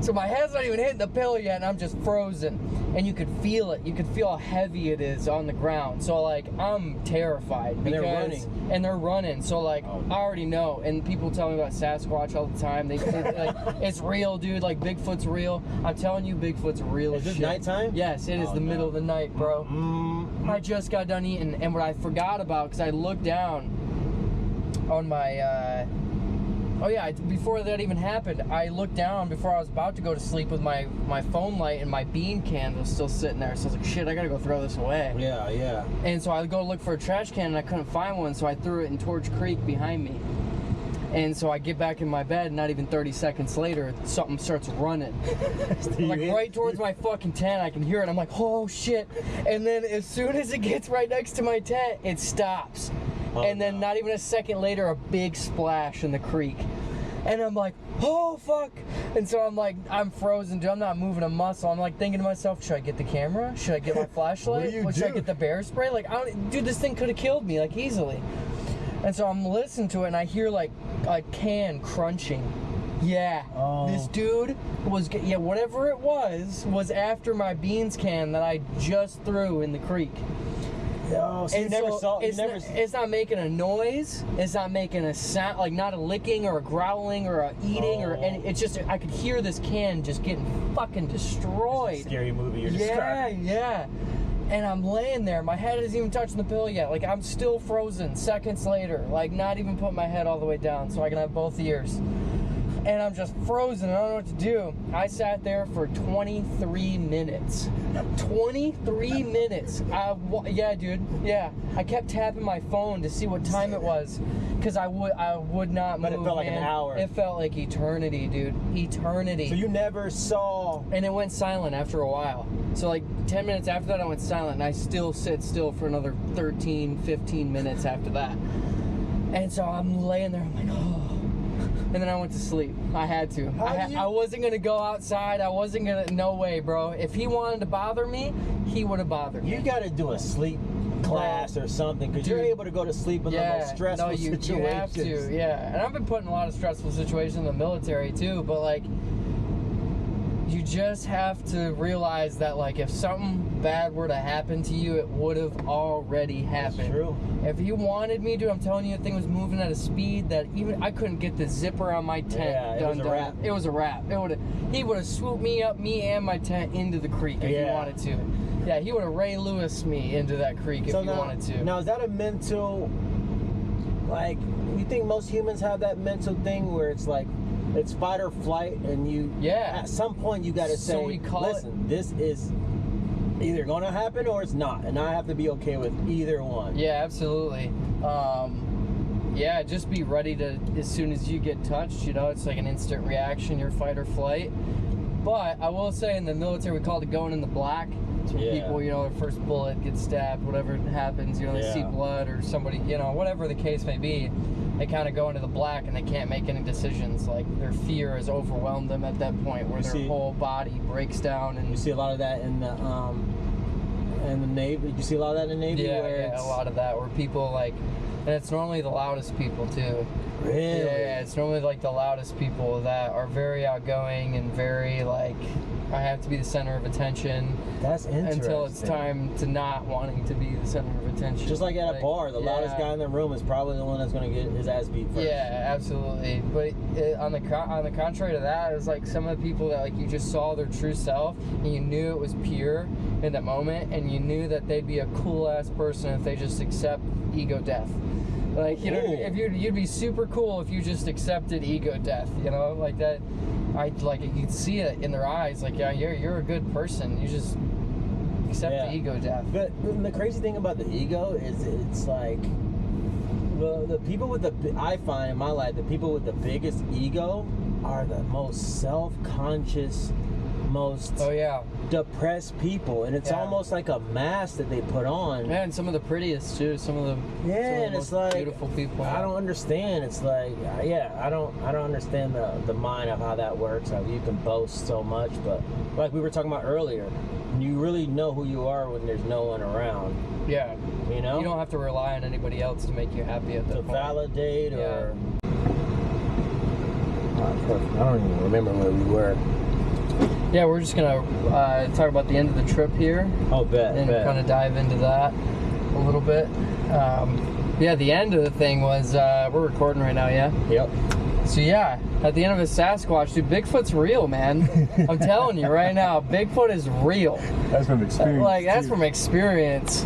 So my head's not even hitting the pillow yet, and I'm just frozen. And you could feel it. You could feel how heavy it is on the ground. So, like, I'm terrified. And they're running. And they're running. So, like, I already know. And people tell me about Sasquatch all the time. They like, it's real, dude. Like, Bigfoot's real. I'm telling you, Bigfoot's real as shit. Is this nighttime? Yes, it is the middle of the night, bro. I just got done eating, and what I forgot about, because I looked down on my, before that even happened, I looked down before I was about to go to sleep with my phone light, and my bean can was still sitting there. So I was like, shit, I gotta go throw this away. Yeah, yeah. And so I go look for a trash can, and I couldn't find one, so I threw it in Torch Creek behind me. And so I get back in my bed, and not even 30 seconds later, something starts running. Like right towards my fucking tent, I can hear it. I'm like, oh shit. And then as soon as it gets right next to my tent, it stops. And then not even a second later, a big splash in the creek. And I'm like, oh fuck. And so I'm like, I'm frozen, dude. I'm not moving a muscle. I'm like thinking to myself, should I get the camera? Should I get my flashlight? Should I get the bear spray? Like, dude, this thing could have killed me, like, easily. And so I'm listening to it, and I hear like a can crunching. Yeah, this dude was, whatever it was after my beans can that I just threw in the creek. Oh, so you never saw it. It's not making a noise. It's not making a sound, like not a licking or a growling or a eating or any. It's just, I could hear this can just getting fucking destroyed. It's a scary movie you're describing. Yeah. And I'm laying there. My head isn't even touching the pillow yet. Like, I'm still frozen seconds later. Like, not even putting my head all the way down so I can have both ears. And I'm just frozen. I don't know what to do. I sat there for 23 minutes. 23 minutes. Yeah, dude. Yeah. I kept tapping my phone to see what time it was. Because I would not move, But it felt like an hour. It felt like eternity, dude. Eternity. So you never saw... And it went silent after a while. So like 10 minutes after that, I went silent. And I still sit still for another 13, 15 minutes after that. And so I'm laying there. I'm like, oh. And then I went to sleep. I had to. I wasn't going to go outside. I wasn't going to... No way, bro. If he wanted to bother me, he would have bothered me. You got to do a sleep class or something, because you're able to go to sleep in the most stressful situations. You have to, yeah. And I've been put in a lot of stressful situations in the military, too. But, like, you just have to realize that, like, if something bad were to happen to you, it would have already happened. That's true. If he wanted me to, I'm telling you, the thing was moving at a speed that even I couldn't get the zipper on my tent done. It was a wrap. He would have swooped me up, me and my tent, into the creek if he wanted to. Yeah, he would have Ray Lewis me into that creek if he wanted to. Now, is that a mental, like, you think most humans have that mental thing where it's like, it's fight or flight, and you, at some point you got to say, listen, this is either going to happen or it's not, and I have to be okay with either one. Yeah, absolutely. Yeah, just be ready to, as soon as you get touched, you know, it's like an instant reaction, your fight or flight. But I will say, in the military, we call it going in the black. So people, you know, their first bullet gets stabbed, whatever happens, you know, they see blood or somebody, you know, whatever the case may be, they kind of go into the black and they can't make any decisions. Like, their fear has overwhelmed them at that point where their whole body breaks down. And you see a lot of that in the Navy. Did you see a lot of that in the Navy? Yeah, a lot of that where people, like, and it's normally the loudest people too. Really? Yeah, it's normally like the loudest people that are very outgoing and very like, I have to be the center of attention. That's interesting. Until it's time to not wanting to be the center of attention. Just like at a bar, the loudest guy in the room is probably the one that's going to get his ass beat first. Yeah, absolutely. But on the contrary to that, it's like some of the people that like you just saw their true self and you knew it was pure in that moment, and you knew that they'd be a cool ass person if they just accept ego death. Like, you know, if you'd be super cool if you just accepted ego death, you know, like that. I like you could see it in their eyes, like, yeah, you're a good person. You just accept the ego death. But the crazy thing about the ego is it's like the people with I find in my life, the people with the biggest ego are the most self-conscious, most depressed people, and it's almost like a mask that they put on. Yeah, and some of the prettiest too. Some of the and most it's like beautiful people. I don't understand. It's like I don't understand the mind of how that works. How you can boast so much, but like we were talking about earlier, you really know who you are when there's no one around. Yeah, you know, you don't have to rely on anybody else to make you happy at that point. To validate or. I don't even remember where we were. Yeah, we're just gonna talk about the end of the trip here. Oh, bet. And kind of dive into that a little bit. Yeah, the end of the thing was we're recording right now. Yeah. Yep. So yeah, at the end of the Sasquatch, dude, Bigfoot's real, man. I'm telling you right now, Bigfoot is real. That's from experience. Like that's from experience.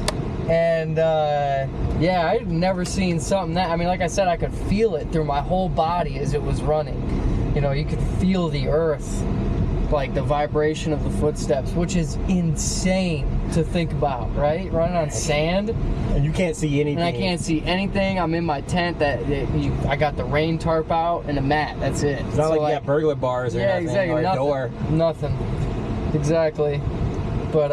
And yeah, I've never seen something that. I mean, like I said, I could feel it through my whole body as it was running. You know, you could feel the earth, like the vibration of the footsteps, which is insane to think about, right? Running on sand, and you can't see anything. And I can't see anything. I'm in my tent I got the rain tarp out and a mat. That's it. It's not like you got burglar bars or nothing, exactly, or a nothing, door. Nothing. Exactly. But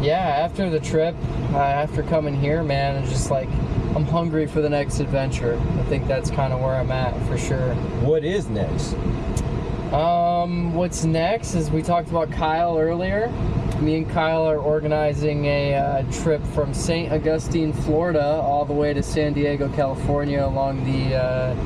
yeah, after the trip, after coming here, man, it's just like I'm hungry for the next adventure. I think that's kind of where I'm at for sure. What is next? What's next is we talked about Kyle earlier. Me and Kyle are organizing a trip from St. Augustine, Florida, all the way to San Diego, California, along the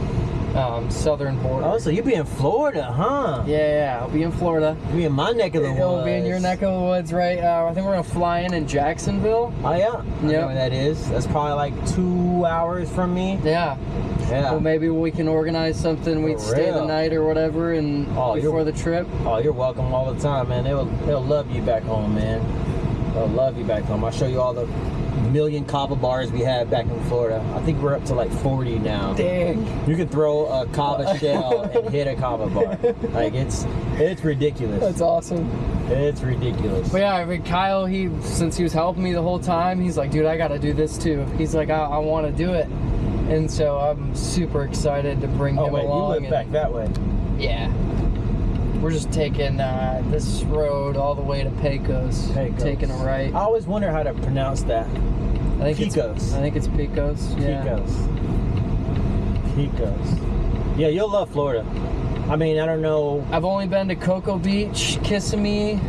southern border. Oh, so you'll be in Florida, huh? Yeah, I'll be in Florida. You'll be in my neck of the woods. You'll be in your neck of the woods, right? I think we're gonna fly in Jacksonville. Oh yeah, I know where that is. That's probably like 2 hours from me. Yeah. Yeah. Well, maybe we can organize something. We'd stay the night or whatever, and before the trip. Oh, you're welcome all the time, man. They'll love you back home, man. They'll love you back home. I'll show you all the million kava bars we have back in Florida. I think we're up to like 40 now. Dang. You can throw a kava shell and hit a kava bar. Like it's ridiculous. That's awesome. It's ridiculous. But yeah, I mean, Kyle, since he was helping me the whole time, he's like, dude, I got to do this too. He's like, I want to do it. And so I'm super excited to bring him along. You live back that way? Yeah. We're just taking this road all the way to Pecos. Taking a right. I always wonder how to pronounce that. I think Pecos. I think it's Pecos. Yeah. Pecos. Yeah, you'll love Florida. I mean, I don't know. I've only been to Cocoa Beach, Kissimmee,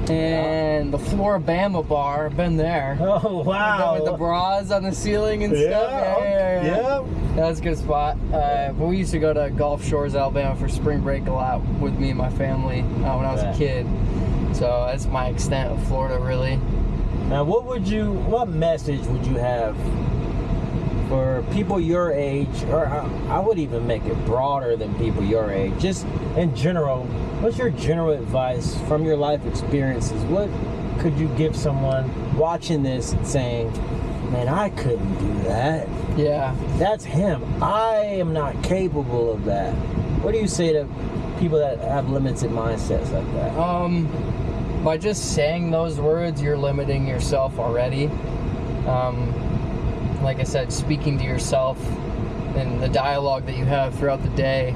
and the Floribama bar. I've been there. Oh, wow. With the bras on the ceiling and stuff. Yeah. That's a good spot. But we used to go to Gulf Shores, Alabama for spring break a lot with me and my family when I was a kid. So that's my extent of Florida, really. Now, what message would you have for people your age, or I would even make it broader than people your age, just in general? What's your general advice from your life experiences? What could you give someone watching this and saying, man, I couldn't do that? Yeah. That's him. I am not capable of that. What do you say to people that have limited mindsets like that? By just saying those words, you're limiting yourself already. Like I said, speaking to yourself and the dialogue that you have throughout the day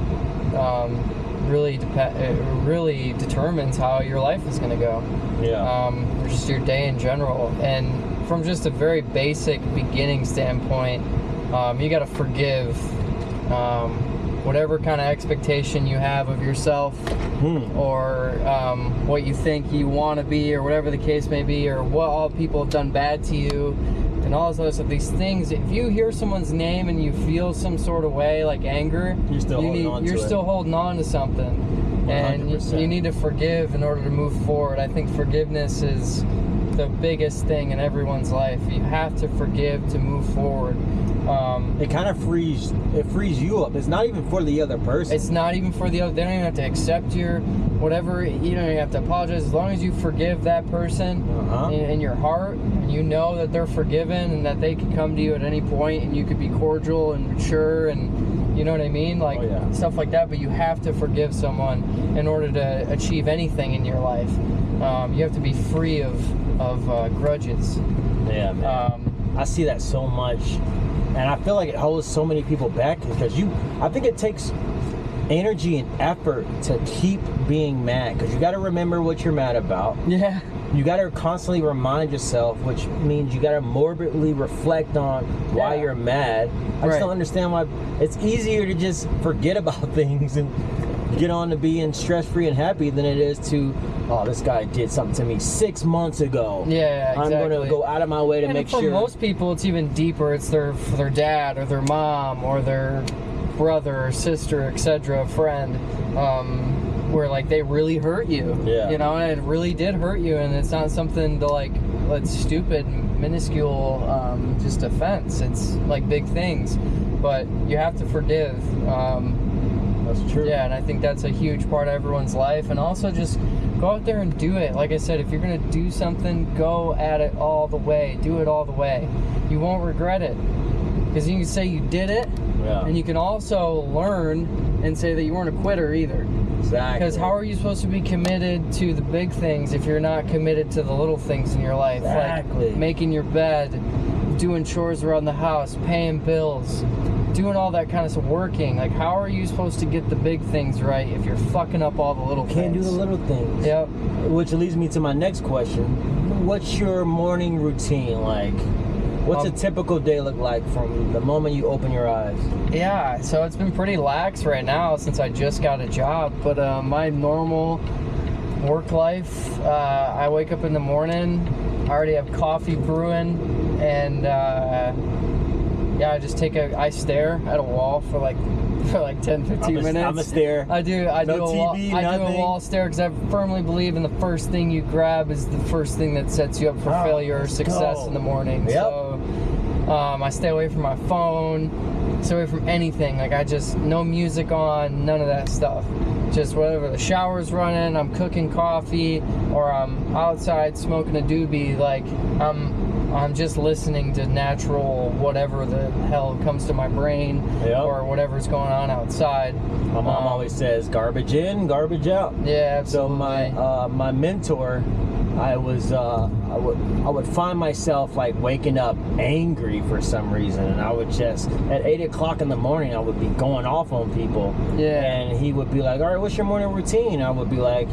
really determines how your life is going to go. Yeah. Or just your day in general. And from just a very basic beginning standpoint, you got to forgive whatever kind of expectation you have of yourself, or what you think you want to be, or whatever the case may be, or what all people have done bad to you. and all this other stuff. These things, if you hear someone's name and you feel some sort of way, like anger, you're still holding on to something. 100%. And you need to forgive in order to move forward. I think forgiveness is the biggest thing in everyone's life. You have to forgive to move forward. It kind of frees you up. It's not even for the other person. It's not even for the other. They don't even have to accept your whatever. You don't even have to apologize. As long as you forgive that person in your heart, and you know that they're forgiven and that they can come to you at any point and you could be cordial and mature and you know what I mean, like stuff like that. But you have to forgive someone in order to achieve anything in your life. You have to be free of grudges. Yeah, man. I see that so much. And I feel like it holds so many people back because I think it takes energy and effort to keep being mad because you got to remember what you're mad about. Yeah. You got to constantly remind yourself, which means you got to morbidly reflect on why you're mad. I just don't understand why it's easier to just forget about things and get on to being stress-free and happy than it is to, oh, this guy did something to me 6 months ago. Yeah, exactly. I'm going to go out of my way to make sure. For most people, it's even deeper. It's their dad or their mom or their brother or sister, etc., friend, where like they really hurt you. Yeah. You know, and it really did hurt you, and it's not something to like let stupid, minuscule, just offense. It's like big things, but you have to forgive. That's true. Yeah, and I think that's a huge part of everyone's life. And also just go out there and do it. Like I said, if you're going to do something, go at it all the way. Do it all the way. You won't regret it. Because you can say you did it, and you can also learn and say that you weren't a quitter either. Exactly. Because how are you supposed to be committed to the big things if you're not committed to the little things in your life? Exactly. Like making your bed, doing chores around the house, paying bills, doing all that kind of stuff, working. Like, how are you supposed to get the big things right if you're fucking up all the little things? Can't do the little things. Yep. Which leads me to my next question. What's your morning routine like? What's a typical day look like from the moment you open your eyes? Yeah, so it's been pretty lax right now since I just got a job. But my normal work life, I wake up in the morning, I already have coffee brewing, and I just I stare at a wall for like 10, 15 minutes. I'm a stare. I do a wall stare because I firmly believe in the first thing you grab is the first thing that sets you up for failure or success in the morning. Yep. So I stay away from my phone, stay away from anything. Like no music on, none of that stuff. Just whatever, the shower's running, I'm cooking coffee, or I'm outside smoking a doobie, like I'm just listening to natural whatever the hell comes to my brain, or whatever's going on outside. My mom always says, garbage in, garbage out. Yeah, absolutely. So my mentor, I would find myself like waking up angry for some reason, and I would just at 8 o'clock in the morning I would be going off on people. Yeah. And he would be like, all right, what's your morning routine? I would be like,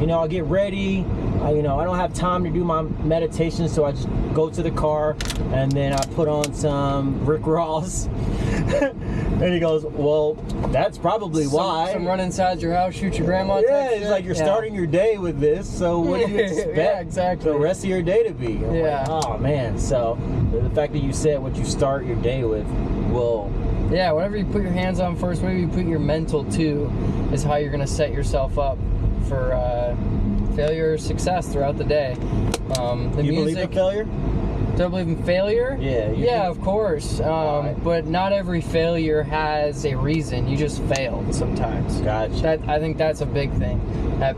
I'll get ready. I don't have time to do my meditation, so I just go to the car and then I put on some Rick Ross. And he goes, well, that's probably why. Some run inside your house, shoot your grandma. Yeah, it's like you're starting your day with this, so what do you expect the rest of your day to be? I'm like, oh man, so the fact that you said what you start your day with will... Yeah, whatever you put your hands on first, whatever you put your mental to, is how you're going to set yourself up for failure or success throughout the day. You believe in failure? Do I believe in failure? Yeah. Of course. But not every failure has a reason. You just failed sometimes. Gotcha. I think that's a big thing. That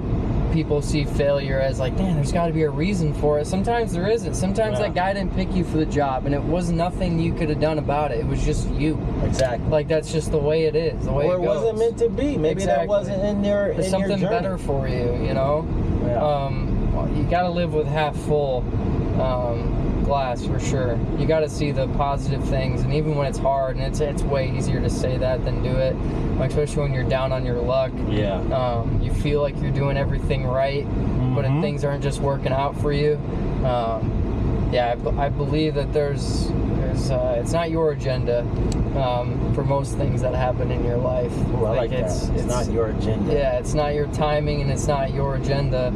people see failure as like, man, there's got to be a reason for it. Sometimes there isn't. Sometimes that guy didn't pick you for the job, and it was nothing you could have done about it. It was just you. Exactly. Like, that's just the way it is. The way or it wasn't meant to be. Maybe that wasn't in your There's something better for you. Yeah. You got to live with half full glass for sure. You got to see the positive things, and even when it's hard, and it's way easier to say that than do it, especially when you're down on your luck. Yeah. You feel like you're doing everything right, but if things aren't just working out for you, I believe that there's it's not your agenda for most things that happen in your life. Ooh, I like that. It's not your agenda. Yeah, it's not your timing, and it's not your agenda.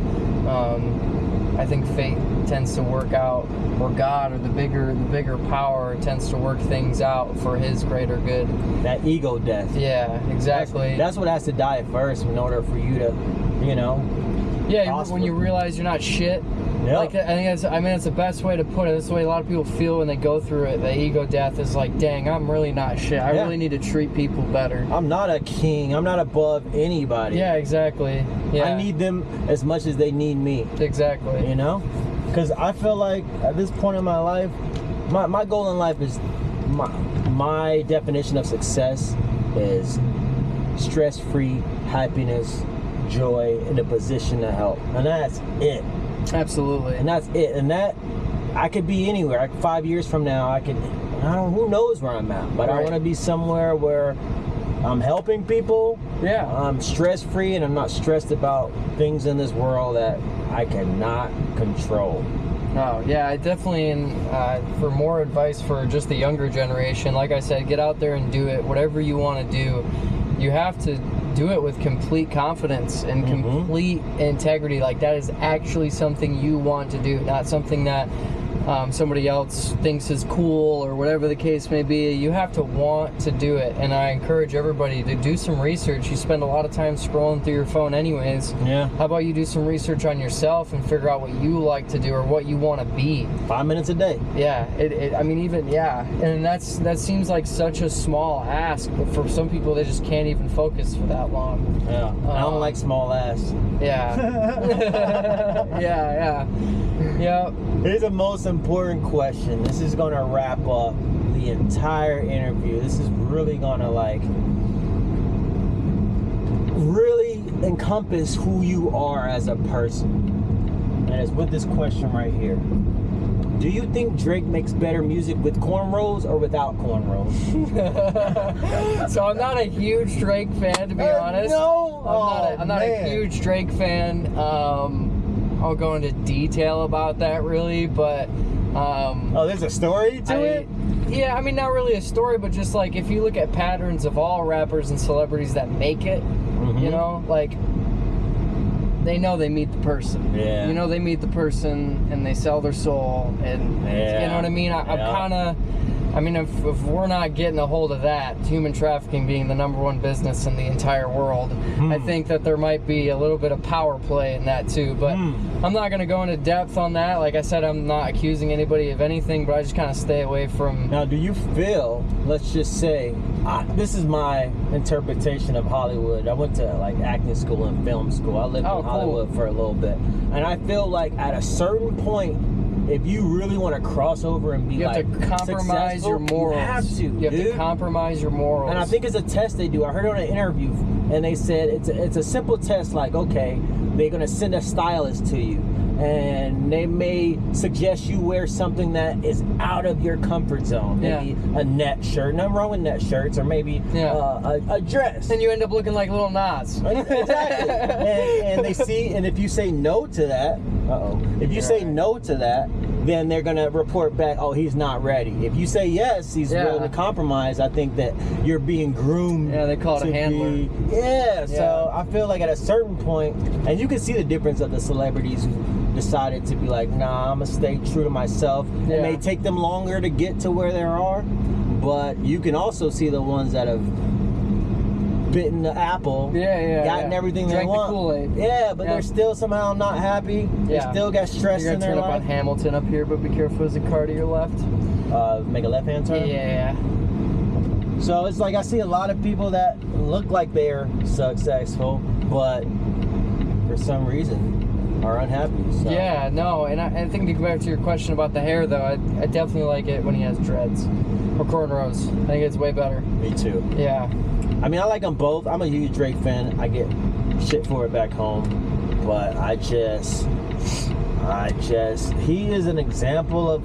I think fate tends to work out, or God, or the bigger power tends to work things out for His greater good. That ego death. Yeah, exactly. That's what has to die first in order for you to, you know. Yeah, when you realize you're not shit. Yep. Like, I think that's the best way to put it. That's the way a lot of people feel when they go through it. The ego death is like, dang, I'm really not shit. I really need to treat people better. I'm not a king. I'm not above anybody. Yeah, exactly. Yeah. I need them as much as they need me. Exactly. You know? Because I feel like at this point in my life, my goal in life is, my definition of success is stress-free happiness, joy, in a position to help. And that's it. Absolutely. And that's it. And that, I could be anywhere. Like 5 years from now, who knows where I'm at. But I want to be somewhere where I'm helping people. Yeah. I'm stress-free, and I'm not stressed about things in this world that I cannot control. Oh, yeah, I definitely, for more advice for just the younger generation, like I said, get out there and do it. Whatever you want to do, you have to do it with complete confidence and complete integrity. Like, that is actually something you want to do, not something that somebody else thinks is cool or whatever the case may be. You have to want to do it, and I encourage everybody to do some research. You spend a lot of time scrolling through your phone anyways. Yeah. How about you do some research on yourself and figure out what you like to do or what you want to be? 5 minutes a day. Yeah, and that seems like such a small ask, but for some people they just can't even focus for that long. Yeah, I don't like small ass. Yeah. Yeah. Here's the most important question. This is gonna wrap up the entire interview. This is really gonna really encompass who you are as a person. And it's with this question right here. Do you think Drake makes better music with cornrows or without cornrows? So I'm not a huge Drake fan, to be honest. No, I'm not a huge Drake fan. I'll go into detail about that, really, but there's a story to it? Yeah, I mean, not really a story, but just like if you look at patterns of all rappers and celebrities that make it, you know, like, they know they meet the person. Yeah. You know, they meet the person and they sell their soul, and you know what I mean? I'm kind of, I mean, if we're not getting a hold of that, human trafficking being the #1 business in the entire world, I think that there might be a little bit of power play in that too. But I'm not going to go into depth on that. Like I said, I'm not accusing anybody of anything, but I just kind of stay away from... Now, do you feel, let's just say, this is my interpretation of Hollywood. I went to acting school and film school. I lived in Hollywood for a little bit. And I feel like at a certain point, if you really want to cross over and be you have to compromise your morals. You have to compromise your morals. And I think it's a test they do. I heard on an interview, and they said it's a simple test. Like, okay, they're gonna send a stylist to you, and they may suggest you wear something that is out of your comfort zone. Maybe a net shirt. Nothing wrong with net shirts, or maybe a dress. And you end up looking like Lil Nas. Exactly. and they see, and if you say no to that, if you say no to that, then they're gonna report back, oh, he's not ready. If you say yes, he's willing to compromise, I think that you're being groomed. Yeah, they call it a handler. So I feel like at a certain point, and you can see the difference of the celebrities who decided to be like, nah, I'm gonna stay true to myself. It may take them longer to get to where they are, but you can also see the ones that have bitten the apple, gotten everything they want. The Kool-Aid. But they're still somehow not happy. They still got stress in their life. You're gonna turn up on Hamilton up here, but be careful, there's a car to your left. Make a left-hand turn? Yeah. So it's like I see a lot of people that look like they're successful, but for some reason are unhappy. So. Yeah, no, and I think to go back to your question about the hair, though, I definitely like it when he has dreads or cornrows. I think it's way better. Me too. Yeah. I mean, I like them both. I'm a huge Drake fan. I get shit for it back home, but I just, he is an example of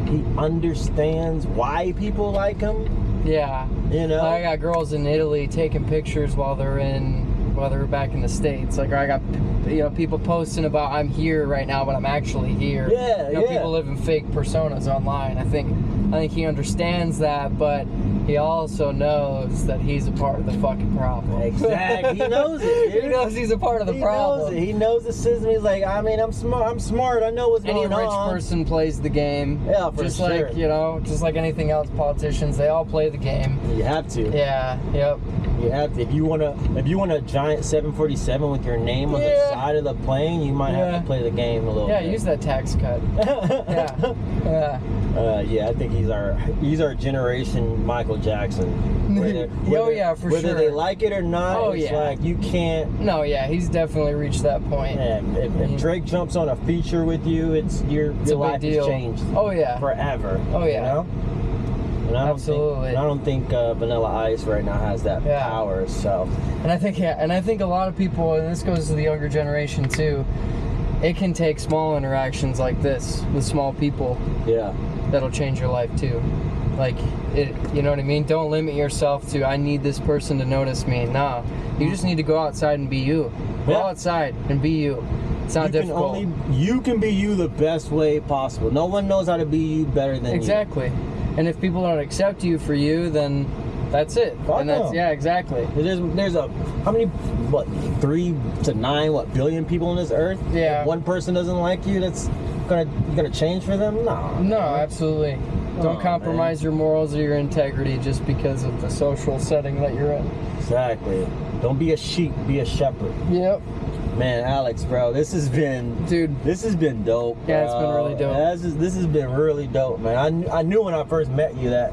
he understands why people like him. Yeah. You know? I got girls in Italy taking pictures while they're back in the States. Like, I got, people posting about, I'm here right now, but I'm actually here. People live in fake personas online. I think think he understands that, but he also knows that he's a part of the fucking problem. Exactly. He knows it, dude. He knows he's a part of the problem. Knows it. He knows the system. He's like, I mean, I'm smart. I know what's going on. Any rich person plays the game. Yeah, for just sure. Like, you know, just like anything else, politicians, they all play the game. You have to. Yeah, yep. You have to. If you want a giant 747 with your name on the side of the plane, you might have to play the game a little bit. Yeah, use that tax cut. Yeah, I think he's our generation Michael Jackson. Whether, for whether sure. they like it or not, it's yeah. like you can't. No, yeah, he's definitely reached that point. Yeah, if Drake jumps on a feature with you, it's your life has changed. Oh yeah, forever. Oh yeah. You know? And I don't think Vanilla Ice right now has that power. So. And I think a lot of people, and this goes to the younger generation too. It can take small interactions like this with small people. Yeah. That'll change your life too. Like it, you know what I mean? Don't limit yourself to I need this person to notice me. Nah, you just need to go outside and be you. Go outside and be you. It's not difficult. You can be you the best way possible. No one knows how to be you better than you. Exactly. And if people don't accept you for you, then that's it. And that's exactly. There's how many 3 to 9 billion people on this earth? Yeah. If one person doesn't like you, you're gonna change for them? No, absolutely. Don't compromise your morals or your integrity just because of the social setting that you're in. Exactly. Don't be a sheep, be a shepherd. Yep. Man, Alex, bro, this has been dope. Bro. Yeah, it's been really dope. This has been really dope, man. I knew when I first met you that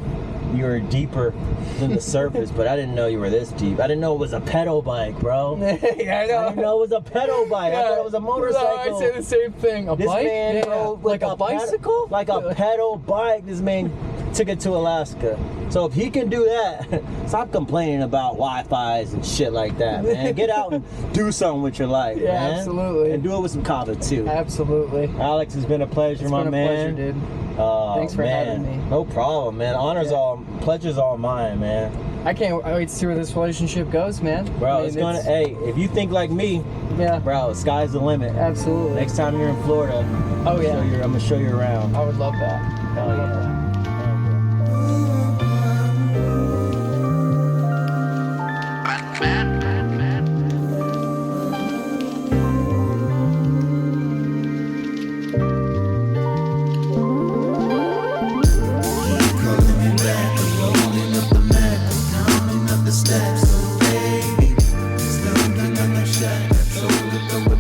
you were deeper than the surface, but I didn't know you were this deep. I didn't know it was a pedal bike, bro. Yeah, I know. I didn't know it was a pedal bike. I thought it was a motorcycle. No, I say the same thing. A this bike? man drove like a bicycle? Like a pedal bike. This man took it to Alaska. So if he can do that, stop complaining about Wi-Fi's and shit like that, man. Get out and do something with your life, man. Absolutely. And do it with some Kava too. Absolutely. Alex, it's been a pleasure, my man. It's been a pleasure, dude. Thanks for having me. No problem, man. Pleasure's all mine, man. I can't wait to see where this relationship goes, man. Bro, hey, if you think like me, bro, sky's the limit. Absolutely. Next time you're in Florida, I'm gonna show you around. I would love that. Hell yeah. Steps, so baby, still looking on your shot. So look over